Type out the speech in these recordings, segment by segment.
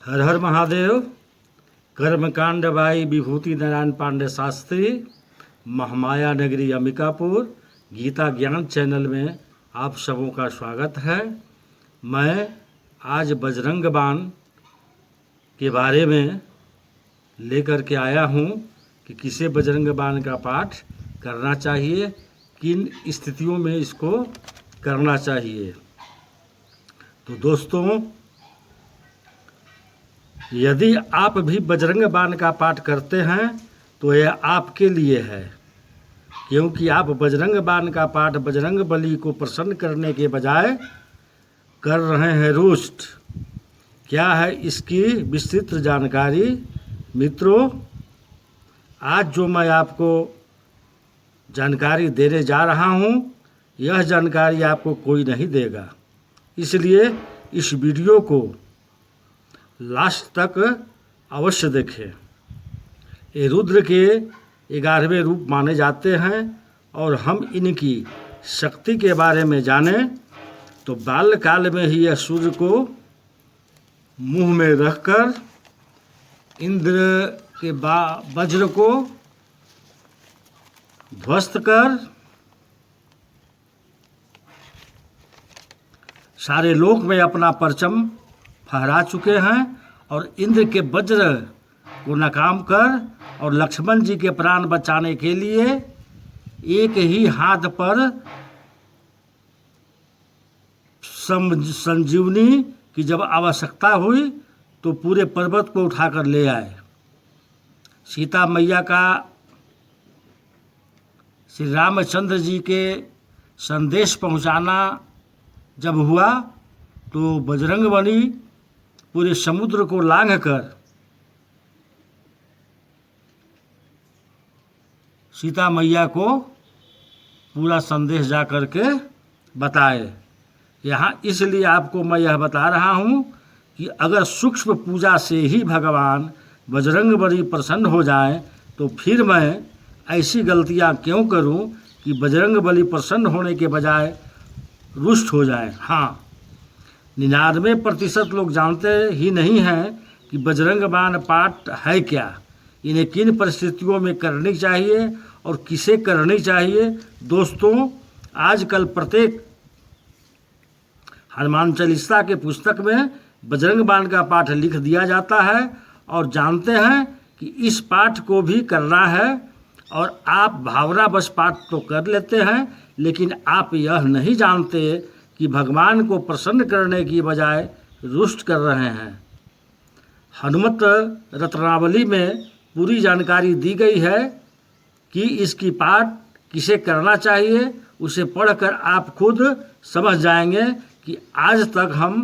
हर हर महादेव। कर्मकांड बाई विभूति नारायण पांडे शास्त्री, महामाया नगरी अंबिकापुर, गीता ज्ञान चैनल में आप सबों का स्वागत है। मैं आज बजरंग बाण के बारे में लेकर के आया हूँ कि किसे बजरंग बाण का पाठ करना चाहिए, किन स्थितियों में इसको करना चाहिए। तो दोस्तों, यदि आप भी बजरंग बाण का पाठ करते हैं तो यह आपके लिए है, क्योंकि आप बजरंग बाण का पाठ बजरंग बली को प्रसन्न करने के बजाय कर रहे हैं रुष्ट। क्या है इसकी विस्तृत जानकारी? मित्रों, आज जो मैं आपको जानकारी देने जा रहा हूँ, यह जानकारी आपको कोई नहीं देगा, इसलिए इस वीडियो को लास्ट तक अवश्य देखें। ये रुद्र के 11वें रूप माने जाते हैं और हम इनकी शक्ति के बारे में जानें तो बाल्यकाल में ही यह सूर्य को मुंह में रखकर इंद्र के वज्र को ध्वस्त कर सारे लोक में अपना परचम फहरा चुके हैं और इंद्र के वज्र को नाकाम कर और लक्ष्मण जी के प्राण बचाने के लिए एक ही हाथ पर संजीवनी की जब आवश्यकता हुई तो पूरे पर्वत को उठाकर ले आए। सीता मैया का श्री रामचंद्र जी के संदेश पहुंचाना जब हुआ तो बजरंग बली पूरे समुद्र को लांघकर सीता मैया को पूरा संदेश जा कर के बताए। यहाँ इसलिए आपको मैं यह बता रहा हूँ कि अगर सूक्ष्म पूजा से ही भगवान बजरंग बली प्रसन्न हो जाएं तो फिर मैं ऐसी गलतियाँ क्यों करूँ कि बजरंग बली प्रसन्न होने के बजाय रुष्ट हो जाए। हाँ, 99% लोग जानते ही नहीं हैं कि बजरंग बाण पाठ है क्या, इन्हें किन परिस्थितियों में करनी चाहिए और किसे करनी चाहिए। दोस्तों, आजकल प्रत्येक हनुमान चालीसा के पुस्तक में बजरंग बाण का पाठ लिख दिया जाता है और जानते हैं कि इस पाठ को भी करना है और आप भावनावश पाठ तो कर लेते हैं, लेकिन आप यह नहीं जानते कि भगवान को प्रसन्न करने की बजाय रुष्ट कर रहे हैं। हनुमत रत्नावली में पूरी जानकारी दी गई है कि इसकी पाठ किसे करना चाहिए। उसे पढ़कर आप खुद समझ जाएंगे कि आज तक हम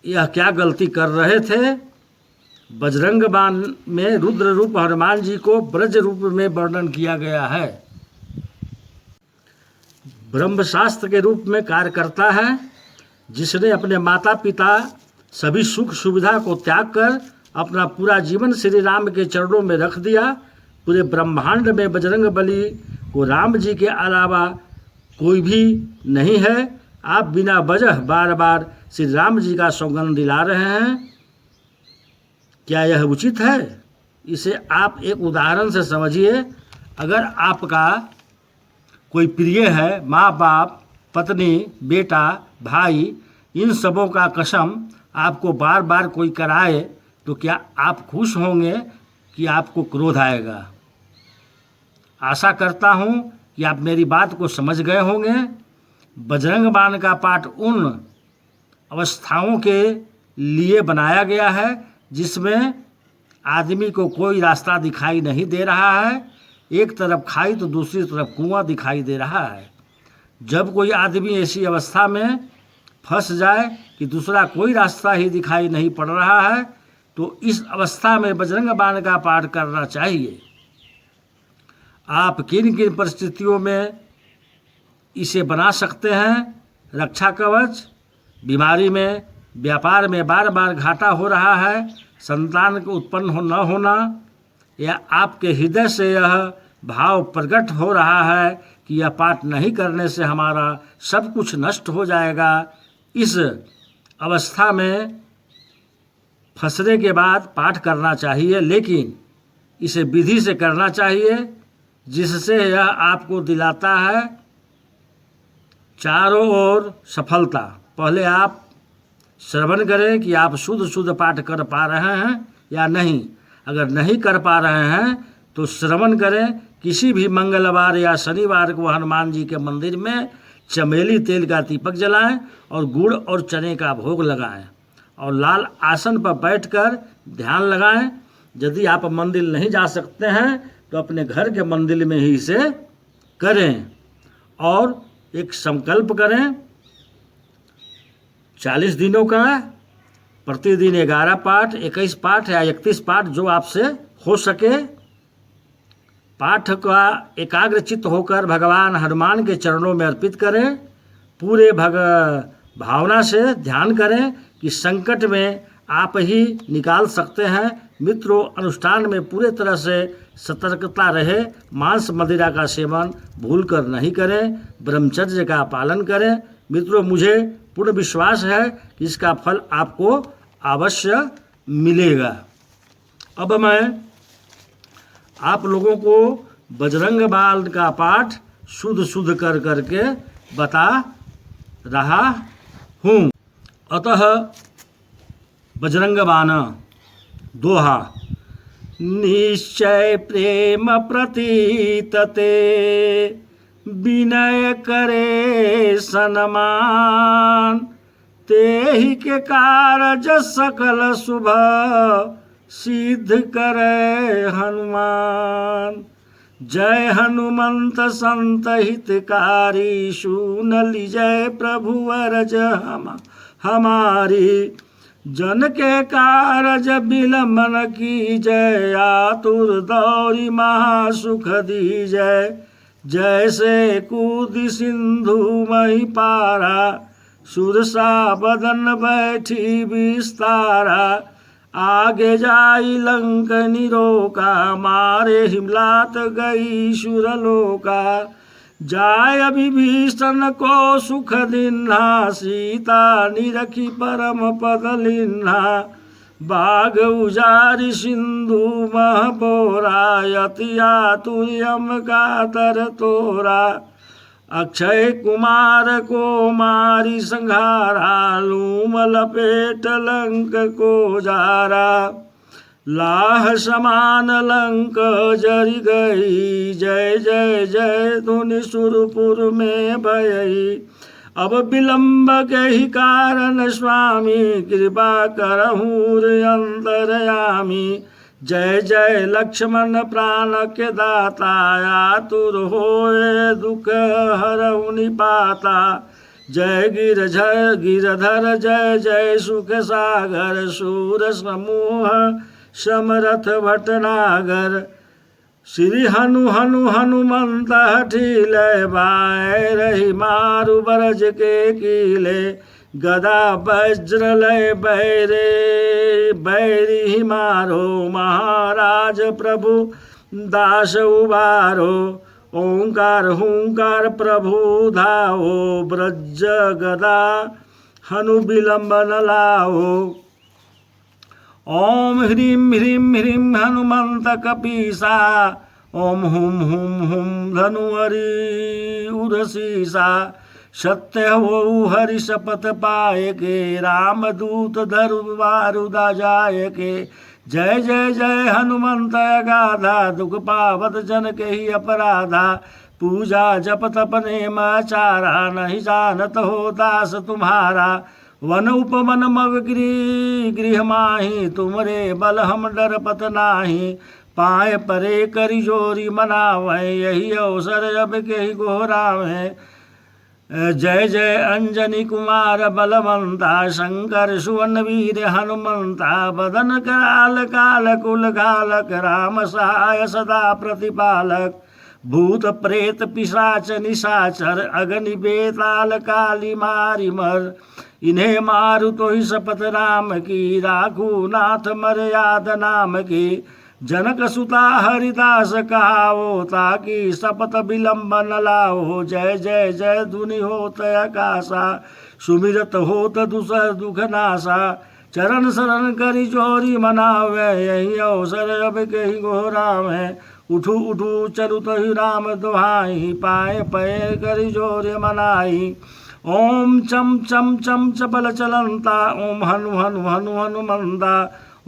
यह क्या गलती कर रहे थे। बजरंग बाण में रुद्र रूप हनुमान जी को ब्रज रूप में वर्णन किया गया है। ब्रह्मशास्त्र के रूप में कार्य करता है, जिसने अपने माता पिता सभी सुख सुविधा को त्याग कर अपना पूरा जीवन श्री राम के चरणों में रख दिया। पूरे ब्रह्मांड में बजरंग बली को राम जी के अलावा कोई भी नहीं है। आप बिना वजह बार बार श्री राम जी का सौगंध दिला रहे हैं, क्या यह उचित है? इसे आप एक उदाहरण से समझिए। अगर आपका कोई प्रिय है, माँ बाप, पत्नी, बेटा, भाई, इन सबों का कसम आपको बार बार कोई कराए तो क्या आप खुश होंगे कि आपको क्रोध आएगा? आशा करता हूँ कि आप मेरी बात को समझ गए होंगे। बजरंग बाण का पाठ उन अवस्थाओं के लिए बनाया गया है जिसमें आदमी को कोई रास्ता दिखाई नहीं दे रहा है, एक तरफ खाई तो दूसरी तरफ कुआं दिखाई दे रहा है। जब कोई आदमी ऐसी अवस्था में फंस जाए कि दूसरा कोई रास्ता ही दिखाई नहीं पड़ रहा है तो इस अवस्था में बजरंग बाण का पाठ करना चाहिए। आप किन किन परिस्थितियों में इसे बना सकते हैं? रक्षा कवच, बीमारी में, व्यापार में बार बार घाटा हो रहा है, संतान को उत्पन्न न होना, या आपके हृदय से यह भाव प्रकट हो रहा है कि यह पाठ नहीं करने से हमारा सब कुछ नष्ट हो जाएगा। इस अवस्था में फंसने के बाद पाठ करना चाहिए, लेकिन इसे विधि से करना चाहिए जिससे यह आपको दिलाता है चारों ओर सफलता। पहले आप श्रवण करें कि आप शुद्ध शुद्ध पाठ कर पा रहे हैं या नहीं। अगर नहीं कर पा रहे हैं तो श्रवण करें। किसी भी मंगलवार या शनिवार को हनुमान जी के मंदिर में चमेली तेल का दीपक जलाएं और गुड़ और चने का भोग लगाएं और लाल आसन पर बैठकर ध्यान लगाएं। यदि आप मंदिर नहीं जा सकते हैं तो अपने घर के मंदिर में ही इसे करें और एक संकल्प करें 40 दिनों का, प्रतिदिन 11 पाठ, 21 पाठ या 31 पाठ जो आपसे हो सके। पाठ का एकाग्र चित्त होकर भगवान हनुमान के चरणों में अर्पित करें। पूरे भावना से ध्यान करें कि संकट में आप ही निकाल सकते हैं। मित्रों, अनुष्ठान में पूरे तरह से सतर्कता रहे। मांस मदिरा का सेवन भूलकर नहीं करें, ब्रह्मचर्य का पालन करें। मित्रों, मुझे पूर्ण विश्वास है कि इसका फल आपको अवश्य मिलेगा। अब मैं आप लोगों को बजरंग बाण का पाठ शुद्ध शुद्ध कर करके बता रहा हूँ। अतः बजरंग बाण दोहा। निश्चय प्रेम प्रतीत ते, विनय करे सन्मान, तेहि के कारज सकल शुभ, सिद्ध करे हनुमान। जय हनुमंत संत हितकारी, सुन लीजय प्रभु अरज हमारी। जन के कारज बिलमन की जय, आतुर दौरी महासुख दी जय। जैसे कूद सिंधु मही पारा, सुरसा बदन बैठी विस्तारा। आगे जाई लंक निरोका, मारे हिमलात गई सुरलोका। जाय विभीषण को सुख दिन्हा, सीता निरखी परम पद लिन्हा। बाग उजारि सिंधु मह बोरा, यति आतुर्यम कातर तोरा। अक्षय कुमार को मारी संघारा, लूम लपेट लंक को जारा। लाह समान लंक जरि गई, जय जय जय धुनि सुरपुर में भयई। अब विलंब के ही कारण स्वामी, कृपा करहूँ अंतरयामी। जय जय लक्ष्मण प्राण के दाता, आतुर होए दुख हरहु निपाता। जय गिरधर जय जय सुख सागर, सूर समूह समरथ भटनागर। श्री हनु हनु हनुमंत हठिले, बाय रही मारु बरज के कीले। गदा वज्र लय बैरे, बैरी मारो महाराज प्रभु दास उबारो। ओंकार हुंकार प्रभु धाओ, ब्रज गदा हनु विलंब न लाओ। ओम ह्रीं ह्रीं ह्रीं हनुमंत कपीसा, ओम हुम हुम हुम धनुअरि उरसीसा। सत्य हो हरि शपथ पाए के, रामदूत धरु बारुदा जाय के। जय जय जय हनुमंत अगाधा, दुख पावत जन के ही अपराधा। पूजा जप तप नेम आचारा, नहीं जानत हो दास तुम्हारा। वन उपवन मग गृह माही, तुमरे बल हम डरपत नाही। पाए परे करी जोरी मनावे, यही अवसर अब के ही गोहरावे। जय जय अंजनी कुमार बलवंता, शंकर सुवन वीर हनुमंता। बदन कराल काल कुल घालक, राम सहाय सदा प्रतिपालक। भूत प्रेत पिशाच निशाचर, अग्नि बेताल काली मारी मर। इन्हें मारु तो ही शपथ राम की, राखू नाथ मर्याद नाम की। जनक सुता हरिदास कहावो, ताकि शपथ विलंब न लाओ। जय जय जय धुनि होत आकाशा, सुमिरत होत दुसह दुख नासा। चरण शरण करी जोरी मनावे, यही अवसर अब कही गोहरावे। उठू उठू चलु तहि राम दुहाई, पाए पैर करी जोरी मनाई। ओम चम चम चम चपल चलंता, ओम हनु हनु हनु हनुमंता।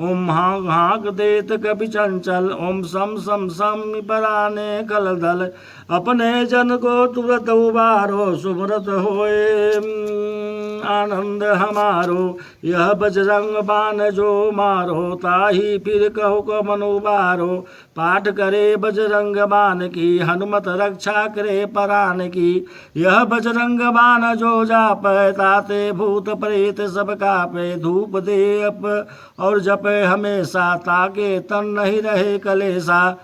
ओम हाँक हाँक देत कपि चंचल, ओम सम सम सम पराने कल दल। अपने जन को तुरत उबारो, सुमरत होए आनंद हमारो। यह बजरंग बान जो मारो, ताही फिर कहो कमन उबारो। पाठ करे बजरंग बान की, हनुमत रक्षा करे परान की। यह बजरंग बान जो जापै, ताते भूत प्रेत सब कापे। धूप दे और जपे हमेशा, ताके तन नहीं रहे कलेसा।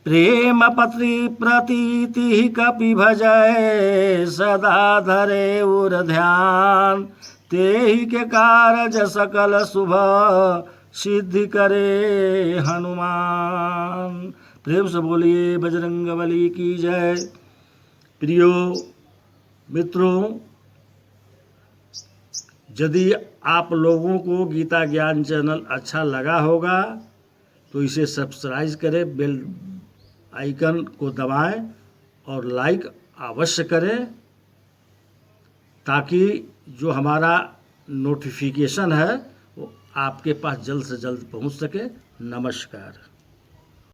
प्रेम पत्री प्रतीति कपि भजय, सदा धरे उर ध्यान। तेहि के कारज सकल शुभ, सिद्धि करे हनुमान। प्रेम से बोलिए बजरंगबली की जय। प्रियो मित्रों, यदि आप लोगों को गीता ज्ञान चैनल अच्छा लगा होगा तो इसे सब्सक्राइब करें, बेल आइकन को दबाएं और लाइक अवश्य करें, ताकि जो हमारा नोटिफिकेशन है वो आपके पास जल्द से जल्द पहुंच सके। नमस्कार।